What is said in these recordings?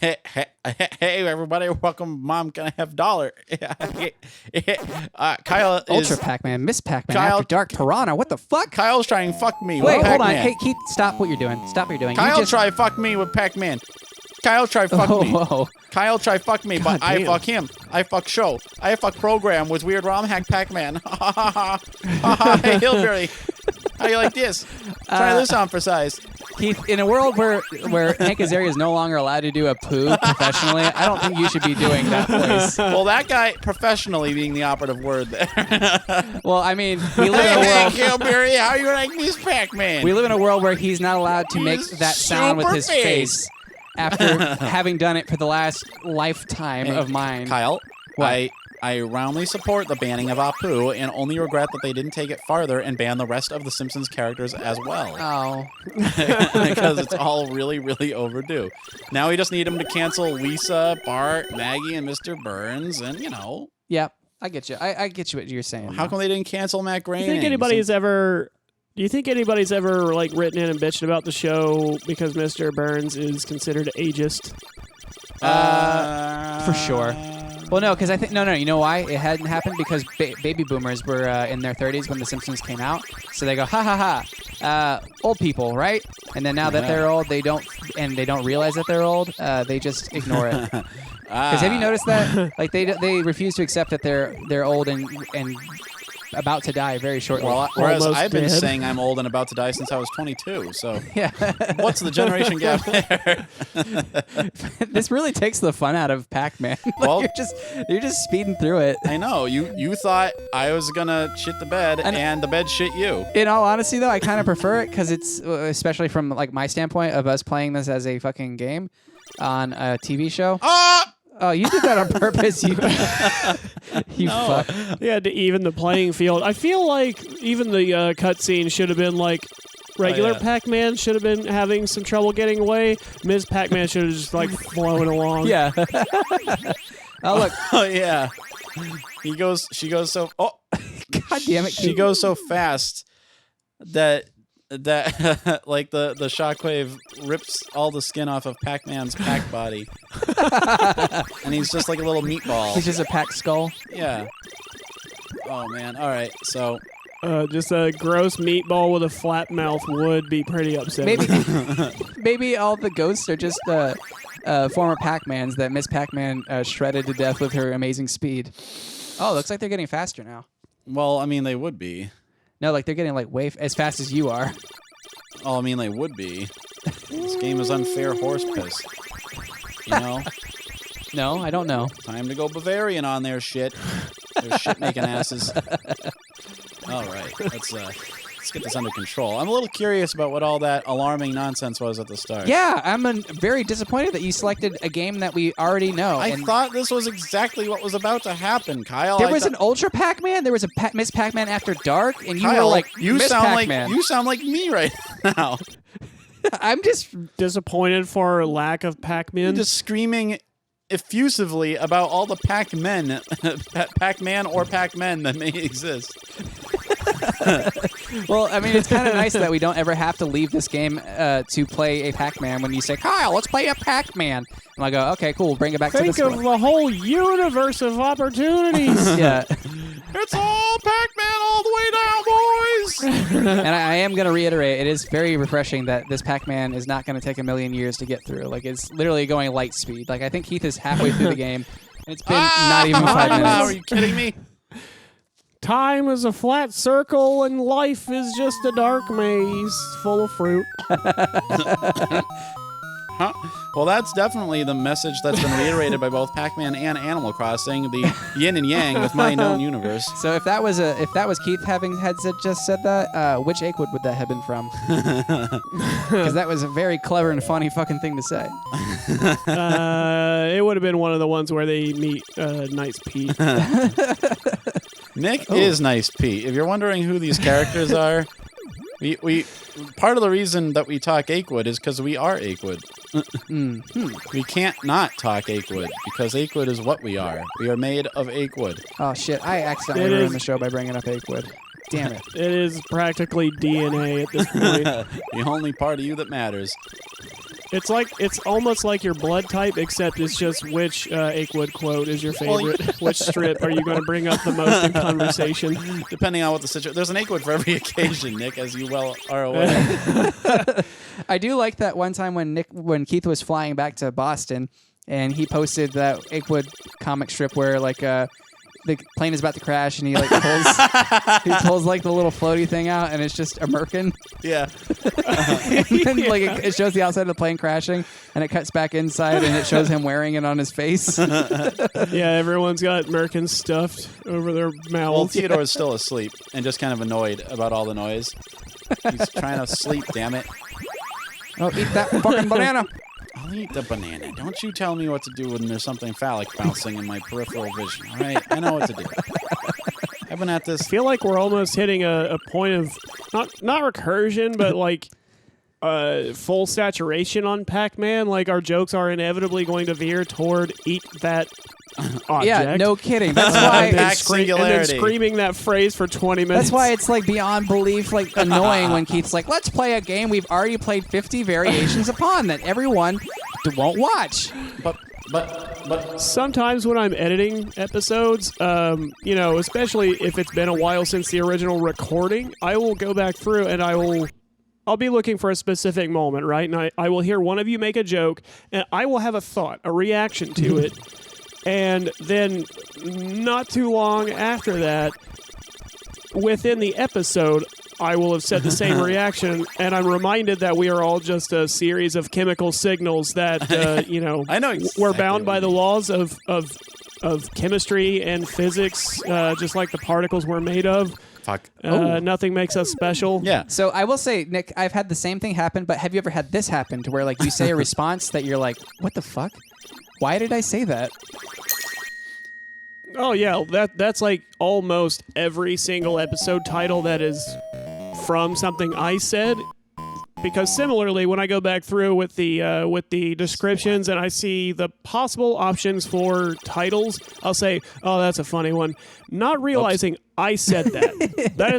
Hey, everybody, welcome. Mom, can I have $1? Kyle is... Ultra Pac-Man, Miss Pac-Man, Kyle- After Dark, Piranha, what the fuck? Kyle's trying to fuck me Wait, with hold on. Pac-Man. Hey, Keith, stop what you're doing. Stop what you're doing. Kyle you just... try to fuck me with Pac-Man. Kyle try to fuck me. Whoa. Kyle try to fuck me, but God I damn. fuck him. I fuck show. I fuck program with weird ROM hack Pac-Man. Hey, Hillberry. How you like this? Try this on for size. Keith, in a world where Hank Azaria is no longer allowed to do a poo professionally, I don't think you should be doing that voice. Well, that guy, professionally being the operative word there. Well, I mean, we live in a Hey, world... Hillberry, how you like this Pac-Man? We live in a world where he's not allowed to make His that sound with super his face. face after having done it for the last lifetime Hey, of mine. Kyle, What? I roundly support the banning of Apu and only regret that they didn't take it farther and ban the rest of the Simpsons characters as well. Oh. Because it's all really, really overdue. Now we just need him to cancel Lisa, Bart, Maggie, and Mr. Burns, and, Yep. I get you. I get you what you're saying. how come they didn't cancel Matt Groening? Do you think anybody's ever like written in and bitched about the show because Mr. Burns is considered ageist? For sure. Well, no, because I think no. You know why it hadn't happened? Because baby boomers were in their 30s when The Simpsons came out, so they go ha ha ha, old people, right? And then now that they're old, they don't realize that they're old. They just ignore it. Because have you noticed that? Like they refuse to accept that they're old and about to die very shortly. Well, whereas Almost I've been dead. saying I'm old and about to die since I was 22, so yeah. what's the generation gap there? This really takes the fun out of Pac-Man. Like, Well- you're just speeding through it. I know. You thought I was gonna shit the bed, and the bed shit you. In all honesty, though, I kind of prefer it because it's, especially from like my standpoint of us playing this as a fucking game on a TV show. Ah! Oh, you did that on purpose. You No. fuck. Yeah, to even the playing field. I feel like even the cutscene should have been like regular yeah. Pac-Man should have been having some trouble getting away. Ms. Pac-Man should have just like flown along. Yeah. Oh look. Oh yeah. She goes so. Oh, God damn it. she goes so fast that like the shockwave rips all the skin off of Pac-Man's pack body, and he's just like a little meatball. He's just a Pac skull. Yeah. Oh man. All right. So Just a gross meatball with a flat mouth would be pretty upsetting. Maybe all the ghosts are just former Pac-Mans that Miss Pac-Man shredded to death with her amazing speed. Oh, looks like they're getting faster now. well, I mean, they would be. No, like they're getting like way as fast as you are. Oh, I mean, they would be. This game is unfair horse piss. You know? No, I don't know. Time to go Bavarian on their shit. Their shit-making asses. All right, let's get this under control. I'm a little curious about what all that alarming nonsense was at the start. Yeah, I'm very disappointed that you selected a game that we already know. I and thought this was exactly what was about to happen, Kyle. there was an Ultra Pac-Man. There was a Miss Pac-Man After Dark, and you Kyle, were like, you Miss sound Pac-Man. like you sound like me right now. I'm just Disappointed for lack of You're Pac-Man. just screaming effusively about all the Pac-Men, Pac-Man or Pac-Men that may exist. well. I mean, it's kind of nice that we don't ever have to leave this game to play a Pac-Man. When you say, "Kyle, let's play a Pac-Man," and I go, "Okay, cool. We'll bring it back to Think this of one." the whole universe of opportunities. Yeah, It's all Pac-Man all the way down, boys. and I am going to reiterate, it is very refreshing that this Pac-Man is not going to take a million years to get through. Like, it's literally going light speed. Like, I think Keith is halfway through the game, and it's been not even 5 minutes. Are you kidding me? Time is a flat circle and life is just a dark maze full of fruit. Huh? Well, that's definitely the message that's been reiterated by both Pac-Man and Animal Crossing, the yin and yang with my known universe. So if that was Keith having just said that, which Akewood would that have been from? Because that was a very clever and funny fucking thing to say. It would have been one of the ones where they meet Nice Pete. Nick is Nice Pete. If you're wondering who these characters are, we part of the reason that we talk Akewood is because we are Akewood. We can't not talk Akewood because Akewood is what we are. We are made of Akewood. Oh shit! I accidentally It ruined is- the show by bringing up Akewood. Damn it! It is practically DNA at this point. The only part of you that matters. It's almost like your blood type, except it's just which Akewood quote is your favorite. Which strip are you going to bring up the most in conversation? Depending on what the situation. There's an Akewood for every occasion, Nick, as you well are aware. I do like that one time when Keith was flying back to Boston, and he posted that Akewood comic strip where like the plane is about to crash, and he like pulls like the little floaty thing out, and it's just a merkin. Yeah. And then like it shows the outside of the plane crashing, and it cuts back inside, and it shows him wearing it on his face. Yeah, everyone's got merkins stuffed over their Well, mouths. Theodore's still asleep and just kind of annoyed about all the noise. He's trying to sleep, damn it. Oh, eat that fucking banana. I'll eat the banana. Don't you tell me what to do when there's something phallic bouncing in my peripheral vision, all right? I know what to do. I've been at this. I feel like we're almost hitting a point of not recursion, but like full saturation on Pac-Man. Like our jokes are inevitably going to veer toward eat that object. Yeah, no kidding. That's why. and, then Pac and then singularity. screaming that phrase for 20 minutes. That's why it's like beyond belief, like annoying when Keith's like, "Let's play a game we've already played 50 variations upon that everyone won't watch." But Sometimes when I'm editing episodes, especially if it's been a while since the original recording, I will go back through and I'll be looking for a specific moment, right? And I will hear one of you make a joke, and I will have a thought, a reaction to it. And then not too long after that, within the episode, I will have said the same reaction, and I'm reminded that we are all just a series of chemical signals that, I know exactly we're bound what by you the mean. laws of chemistry and physics, just like the particles we're made of. fuck. Nothing makes us special. Yeah. So I will say, Nick, I've had the same thing happen, but have you ever had this happen to where like you say a response that you're like, "What the fuck? Why did I say that?" Oh yeah, that's like almost every single episode title that is from something I said. Because similarly, when I go back through with the descriptions and I see the possible options for titles, I'll say, "Oh, that's a funny one," not realizing I said that. That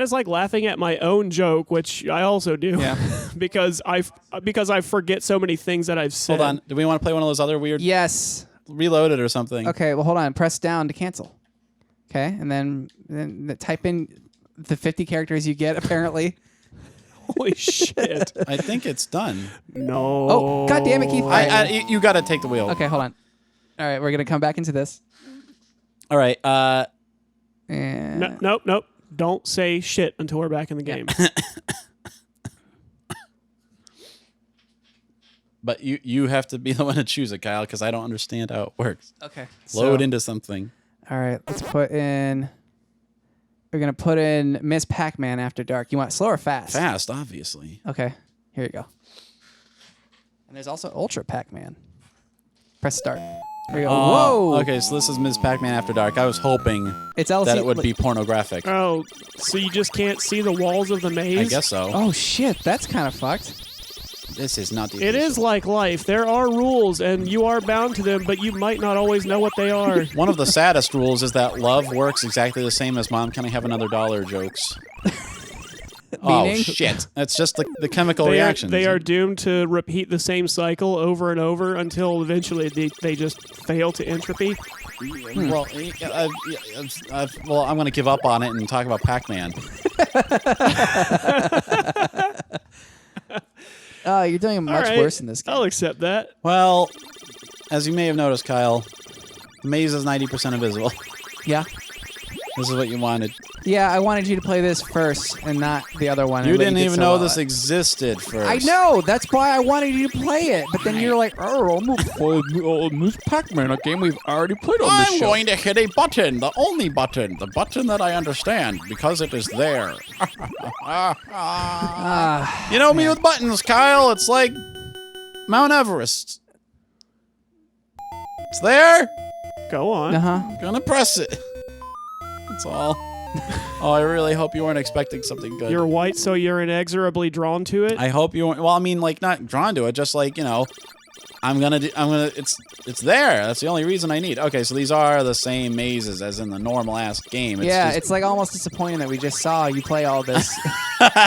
is like laughing at my own joke, which I also do. Yeah. because I forget so many things that I've said. Hold on. Do we want to play one of those other weird Yes. reloaded or something? Okay. Well, hold on. Press down to cancel. Okay, and then type in the 50 characters you get. Apparently. Holy shit! I think it's done. No. Oh, God damn it, Keith. You got to take the wheel. Okay, hold on. All right, we're gonna come back into this. All right. And Nope. Don't say shit until we're back in the game. But you have to be the one to choose it, Kyle, because I don't understand how it works. okay. Load into something. All right, let's put in. We're gonna put in Miss Pac-Man After Dark. You want slow or fast? Fast, obviously. Okay, here you go. And there's also Ultra Pac-Man. Press start. Here you go. Whoa! Okay, so this is Ms. Pac-Man After Dark. I was hoping It's LC. that it would be pornographic. Oh, so you just can't see the walls of the maze? I guess so. Oh shit, that's kind of fucked. This is not the It is like life. There are rules, and you are bound to them, but you might not always know what they are. One of the saddest rules is that love works exactly the same as Mom, can I have another dollar jokes. Oh, Meaning? shit. That's just the chemical They reactions. are doomed to repeat the same cycle over and over until eventually they just fail to entropy. Well, I'm going to give up on it and talk about Pac-Man. Oh, you're doing much All right, worse in this game. I'll accept that. Well, as you may have noticed, Kyle, the maze is 90% invisible. Yeah. This is what you wanted. Yeah, I wanted you to play this first and not the other one. You and what didn't did even so know well this at. existed first. I know. That's why I wanted you to play it. But then you're like, "Oh, I'm gonna play Miss Pac-Man, a game we've already played on this I'm show." going to hit a button, the only button, the button that I understand, because it is there. You know me with buttons, Kyle. It's like Mount Everest. It's there. Go on. Uh-huh. Gonna press it. That's all. Oh, I really hope you weren't expecting something good. You're white, so you're inexorably drawn to it. I hope you weren't. Well, I mean, like, not drawn to it, just like, It's there. That's the only reason I need. Okay, so these are the same mazes as in the normal ass game. It's like almost disappointing that we just saw you play all this. But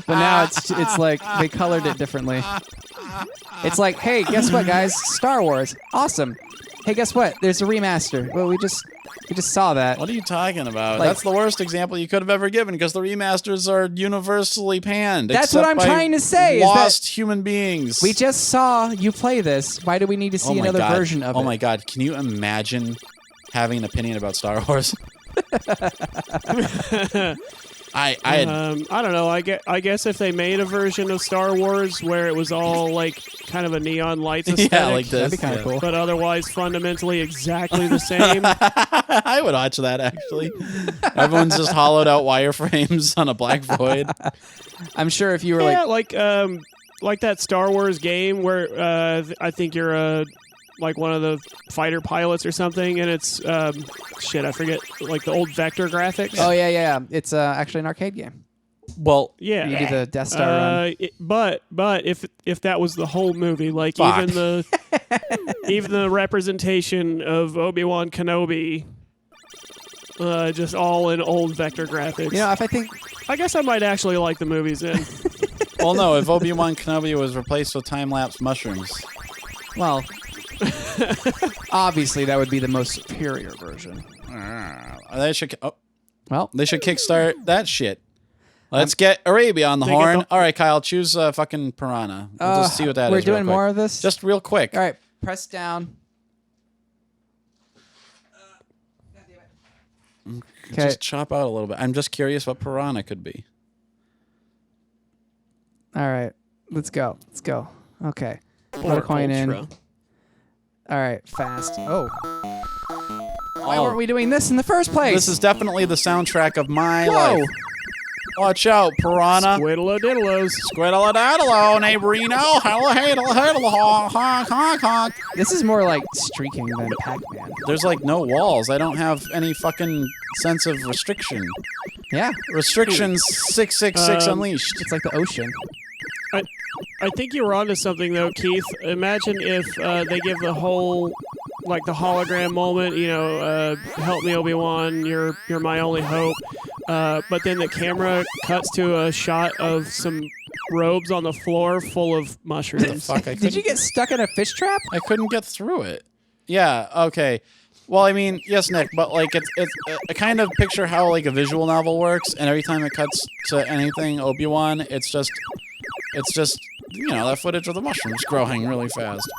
now it's like they colored it differently. It's like, hey, guess what, guys? Star Wars, awesome. Hey, guess what? There's a remaster. Well, we just saw that. What are you talking about? Like, that's the worst example you could have ever given because the remasters are universally panned. That's what I'm trying to say. Lost human beings. We just saw you play this. Why do we need to see another version of it? Oh my god! Can you imagine having an opinion about Star Wars? I don't know. I guess if they made a version of Star Wars where it was all like kind of a neon lights aesthetic, yeah, like this, that'd be kind of cool. but otherwise fundamentally exactly the same. I would watch that actually. Everyone's just hollowed out wireframes on a black void. I'm sure if you were like that Star Wars game where I think you're like one of the fighter pilots or something, and it's shit, I forget, like the old vector graphics. Oh yeah. It's actually an arcade game. Well, yeah, you do the Death Star run. But if that was the whole movie, like even the representation of Obi-Wan Kenobi, just all in old vector graphics. You know, I guess I might actually like the movies then. well, no, if Obi-Wan Kenobi was replaced with time-lapse mushrooms. Well, obviously that would be the most superior version. They should. They should kickstart that shit. Let's get Arabia on the horn. All right, Kyle, choose fucking Piranha. We'll just see what that is. We're doing more of this? Just real quick. All right, press down. Okay. Just chop out a little bit. I'm just curious what Piranha could be. All right, let's go. Okay. Put a coin in. All right, fast. Oh. Why weren't we doing this in the first place? This is definitely the soundtrack of my life. Watch out, Piranha. Squiddle-diddlos. Squiddle-diddlo, neighborino. Honk. This is more like streaking than Pac-Man. There's like no walls. I don't have any fucking sense of restriction. Yeah. Restrictions 666 unleashed. It's like the ocean. I think you were onto something though, Keith. Imagine if they give the whole, like the hologram moment, you know, help me Obi-Wan, you're my only hope. But then the camera cuts to a shot of some robes on the floor full of mushrooms. Did you get stuck in a fish trap? I couldn't get through it. Yeah, okay. Well, I mean, yes, Nick, but like it's I kind of picture how like a visual novel works, and every time it cuts to anything Obi-Wan, it's just you know, that footage of the mushrooms growing really fast.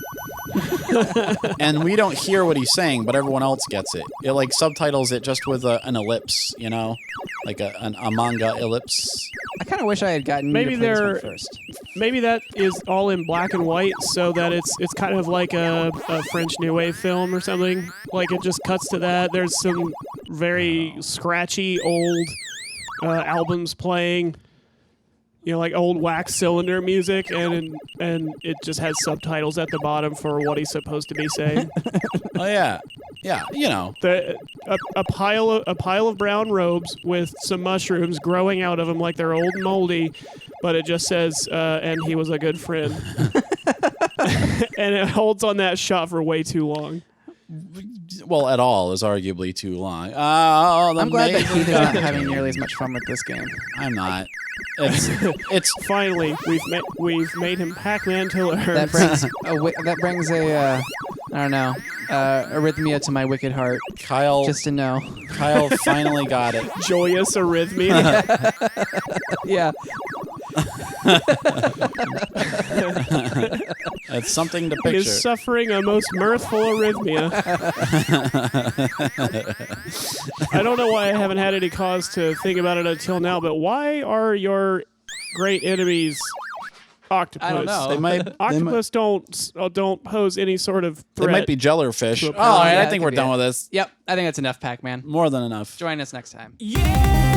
And we don't hear what he's saying, but everyone else gets it. It like subtitles it just with an ellipse, you know, like a manga ellipse. I kind of wish I had gotten maybe you to play this one first. Maybe that is all in black and white, so that it's kind of like a French New Wave film or something. Like it just cuts to that. There's some very scratchy old albums playing. You know, like old wax cylinder music, and it just has subtitles at the bottom for what he's supposed to be saying. Oh yeah, you know, a pile of brown robes with some mushrooms growing out of them like they're old and moldy, but it just says, "And he was a good friend," and it holds on that shot for way too long. Well, at all is arguably too long. I'm glad that Keith is not having nearly as much fun with this game. I'm not. It's finally we've made him Pac-Man till it hurts. That brings a I don't know arrhythmia to my wicked heart. Kyle, just to know. Kyle finally got it. Joyous arrhythmia. Yeah. It's something to picture. Is suffering a most mirthful arrhythmia. I don't know why I haven't had any cause to think about it until now, but why are your great enemies octopus? I don't know. Octopus don't pose any sort of threat. They might be jellyfish. All right, I think we're done with this. Yep, I think that's enough, Pac-Man. More than enough. Join us next time. Yeah!